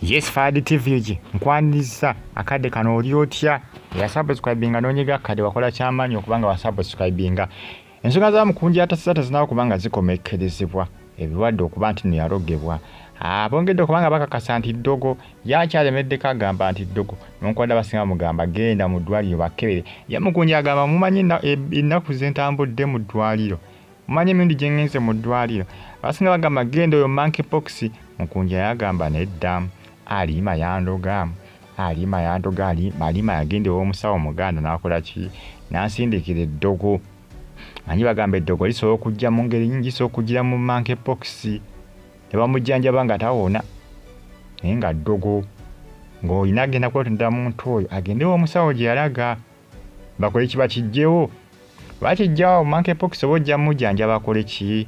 Yes, Fadi TV nkwaniriza akadde kano oli otya ya subscribinga nonyega kade wakola kyamanyi okubanga wa subscribinga ensonga za Mukunja Ataseera tezinawo kubanga zikomekerezebwa ebiwadde okuba nti neyarogebwa bongedde okubanga bakakasa nti ddogo yakyalemedde kagamba nti ddogo nonkwada basinga mugamba genda mu ddwaliro bakebere ya Mukunja agamba mumanyi ennaku zentambudde mu ddwaliro mumanyi emirundi gye ngenze mu ddwaliro abasinga bagamba genda oyo monkeypox. Mukunja yagamba nedda Alima yandoga Alima yagende Omusawo Muganda nakola ki nasindikira eddogo manyi bagamba eddogo lisobola okujja mu ngeri nyingi so okugira mu monkeypox ne bamujjanjaba nga tawona naye nga ddogo ng'olina agenda kwetunda muntu oyo agende Omusawo gye yalaga bakole ki bakijjewo bakijjawo monkeypox oba ojja mujjanjaba bakole ki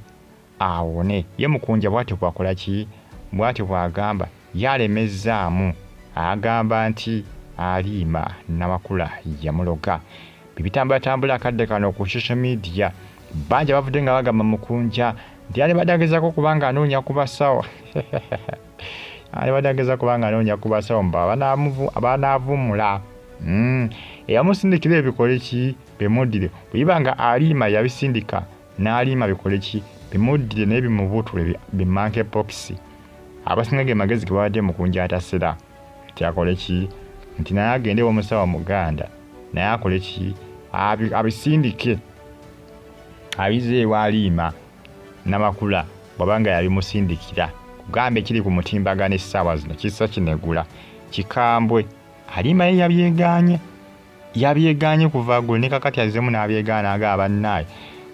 awone ye Mukunja bw'atyo bwakola ki bw'atyo bw'agamba yalemezzaamu agamba nti Alima Namakula yamuloga bibitambula akadde kano ku social media banja bavudde nga bagamba Mukunja nti ali badagezako kubanga anoonya kubasawo ali badageza kubanga anoonya kubasawo mba abanaavumula eyamusindikira ebikole ki bemuddire bwibanga Alima yabisindika n'Alima bikole ki bimuddire naye bimubutule monkeypox abasinga ge magezi ge bawadde Mukunja Ataseera tyakole ki nti naye agende Omusawo Muganda naye akole ki abisindike abizeewo Alima Namakula bwabanga yabimusindikira kugambe kiri ku mutimbagano essaawa zino kissa kinegula kikambwe Alima ye yabyeganye kuva gulu ne kakati azemu n'abyegaana ag'abannaye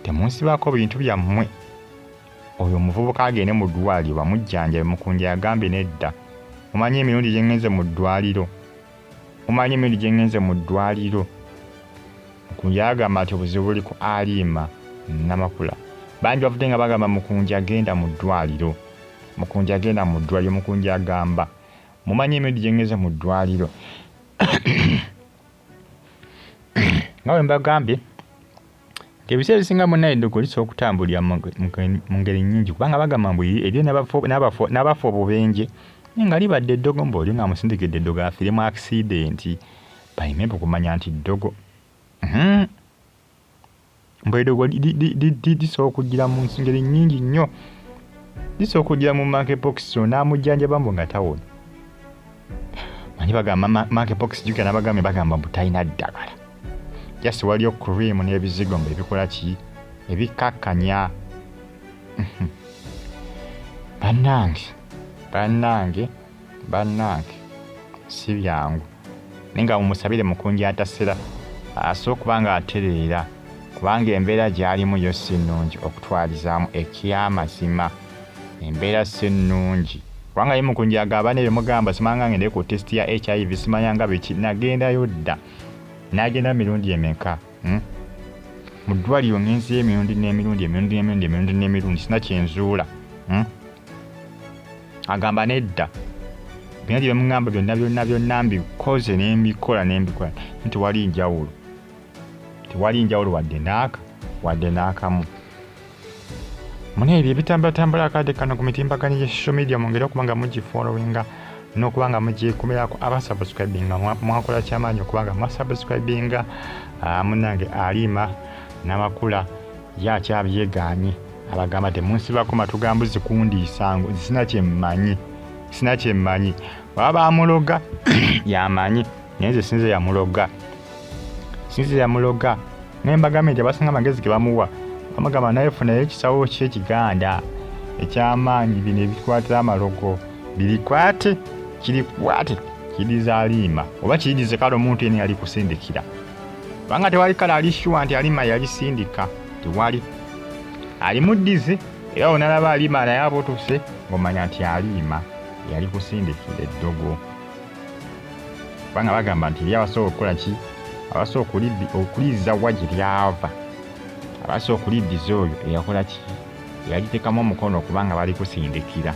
temunsibako bintu byammwe oyo omuvubuka agende mu ddwaliro bamujjanjabe. Mukunja yagambe nedda mumanyi emirundi gye ngenze mu ddwaliro Mukunja yagamba nti obuzibu buli ku Alima Namakula bangi bavudde nga bagamba Mukunja agenda mu ddwaliro Mukunja agamba mumanyi emirundi gye ngenze mu ddwaliro nga bwe mbagambye ebiseera ebisinga munaye eddogo lisobola okutambulira mu ngeri nnyingi kubanga bagamba mbu eryo n'abafu obubenje naye nga libadde eddogo mbaoli nga musindikidde eddogo afiire mu accidenti bayimembe okumanya nti ddogo mbu eddogo lisobola okugira mu ngeri nnyingi nnyo lisobola okugira mu monkeypox n'amujjanjaba mbu nga tawona manyi bagamba monkeypox jjukira n'abagambe bagamba mbu talina ddagala just waliyo cream n'ebizigo mbe ebikola ki ebikakkanya bannange si byangu naye nga mumusabire Mukunja Ataseera asobola okuba nga atereera kubanga embeera gy'alimu yo si nnungi okutwalizaamu eky'amazima embeera si nnungi kubanga ye Mukunja agamba nebyo mugamba simanga ngende ku test ya HIV simanyanga biki nagendayo dda nagenda mirundi emeka mu ddwaliro ngenzeyo emirundi sina kyenzuula agamba nedda bina bye mugamba byonna mbikoze nembikola nti wali njawulo wadde n'akamu mune ebyo ebitambula akadde kano ku mitimbagano gya social media mwongere okubanga mugifollowinga n'okubanga mugyekumirako abasubscribinga mwakola kyamaanyi okubanga mwasubscribinga munange Alima Namakula yakyabyeganye abagamba temunsibako matugambuzi kundiisango sina kyemmanyi baba bamuloga yamanyi naye nze sinze yamuloga naye mbagambe nti abasinga amagezi ge bamuwa bamugamba naye funayo ekisawo ky'ekiganda ekyamaanyi bino ebikwatira amalogo birikwate kiriza Alima oba kiridize kale omuntu yeni yali kusindikira banga tewali kale alishuwa nti Alima yalisindika tewali alimuddize era onalaba Alima naye abotuse ng'omanya nti Alima yali kusindikira eddogo banga bagamba nti lyabasobola okukola ki abasobola okulizza wa gye lyava abasobola okuliddiza oyo eyakola ki yagiteekamu omukono okubanga bali kusindikira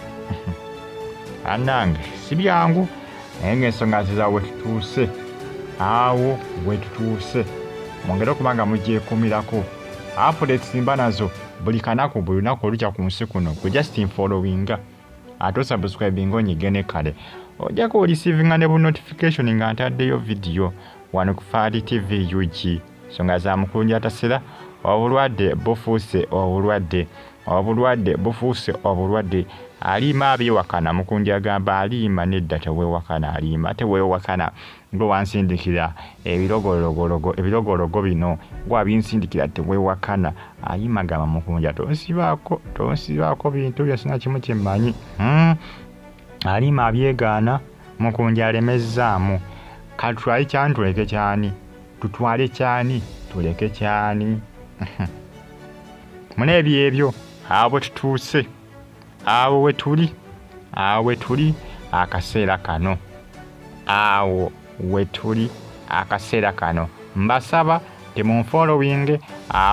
anange si byangu naye ng'ensonga ziza wetutuuse awo wetutuuse mwongere okubanga mugyekumirako updates simba nazo buli kanaku buli lunaku olukya ku nsi kuno gwe just followinga ate osubscribinga onyigene kale ojja ku receiving ne bu notification nga ntaddeyo video wano ku Faali TV UG. Nsonga za Mukunja Ataseera, obulwadde bufuuse obulwadde. Aliima abyewakana. Mukunja agamba aliima nedda teweewakana, aliima teweewakana. Gwe wansindikira ebirogologo bino gwe abinsindikira teweewakana. Aliima agamba Mukunja tonsibaako bintu byose na kimu kyemmanyi. Aliima abyegaana. Mukunja alemezzaamu. Katutwale kyani tuleke kyani? Tutwale kyani tuleke kyani? Muneebyo ebyo abo tutuuse, awo we tuli akaseera kano. Mbasaba temunfollowing,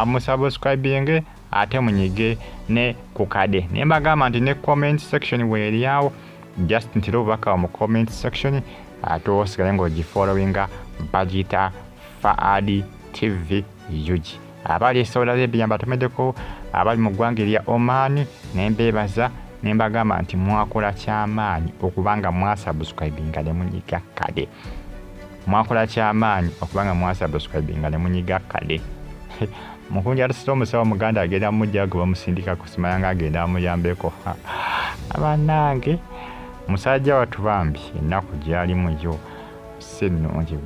musubscribing, ate munyige ne ku kade. Ne mbagamba nti ne comment section weeri awo, just ntira obubaka mu comment section, ate osigale ng'ogifollowinga bagiyita Faali TV UG. Abali esobola z'ebiyamba tumeddeko abali mu ggwanga erya Oman ne mbeebaza ne mbagamba nti mwakola ky'amaanyi okubanga mwasubscribinga ne munyiga kade. Mukunja Ataseera omusawo Muganda agenda mujja gwe bamusindika kusimanya ng'agenda amuyambeko. Abannange musajja watu bambi ennaku gy'alimu yo sennungi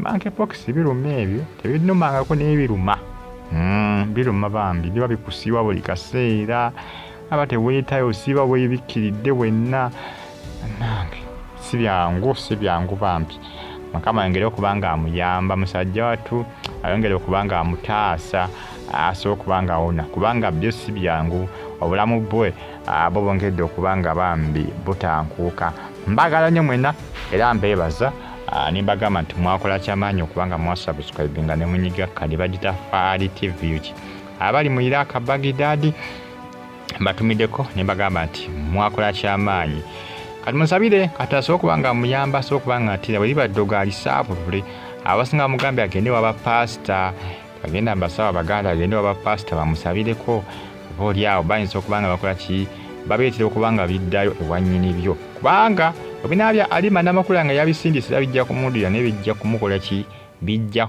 monkeypox biruma ebyo tebinumangako n'ebiruma. Biruma bambi biba bikusiiwa buli kaseera, aba teweetayo osiiba weebikkiridde wenna. Nange si byangu bambi. Mukama ayongere okuba nga amuyamba musajja watu, ayongere okuba nga amutaasa, asobola okuba nga awona, kubanga byo si byangu. Obulamu bwe bo bongedde okuba nga bambi butankuuka. Mbagala nnyo mwena era mbeebaza. Nimbagamba nti mwakola ky'amaanyi okubanga mwasubscribinga ne munyiga kade bagita Faali TV UG. Abali mu Iraq Baghdad mbatumiddeko nimbagamba nti mwakola ky'amaanyi. Kati musabire kati asobola okuba nga amuyamba, asobola okuba nga atira bwe libadde ogaalisaabulule. Abasinga mugambe agende waba pasita, agenda mbasaba Baganda agende waba pasita bamusabireko. Oba oli awo bayinza okuba nga bakola ki, babeetera okuba nga biddayo ewannyini byo, kubanga obinaabya Aliima n'amakulu nga yabisindisira bijja kumudira ne bijja kumukola ki, bijja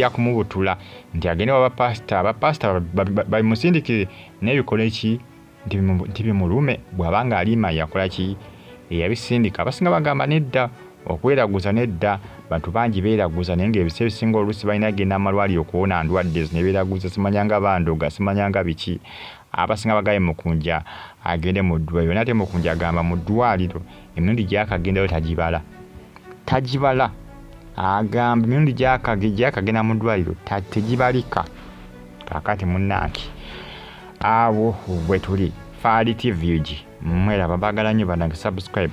kumubutula nti agende wabapasita, abapasita bamusindikire n'ebikole ki nti bimulume bw'abanga Aliima yakola ki, yabisindika. Abasinga bagamba nedda, okweraguza nedda. Bantu bangi beeraguza naye ng'ebiseera ebisinga oluusi balina genda amalwaliro okuwona ndwadde ne beeraguza, simanyanga bandoga, simanyanga biki. Abasinga bagaye Mukunja agende mu ddwaliro, nate Mukunja agamba mu ddwaliro emirundi gy'akagendayo tagibala. Agamba emirundi gy'akagenda mu ddwaliro tegibalika. Kaakati munnange awo bwe tuli Faali TV UG. Mweraba, baagala nnyo bannange, subscribe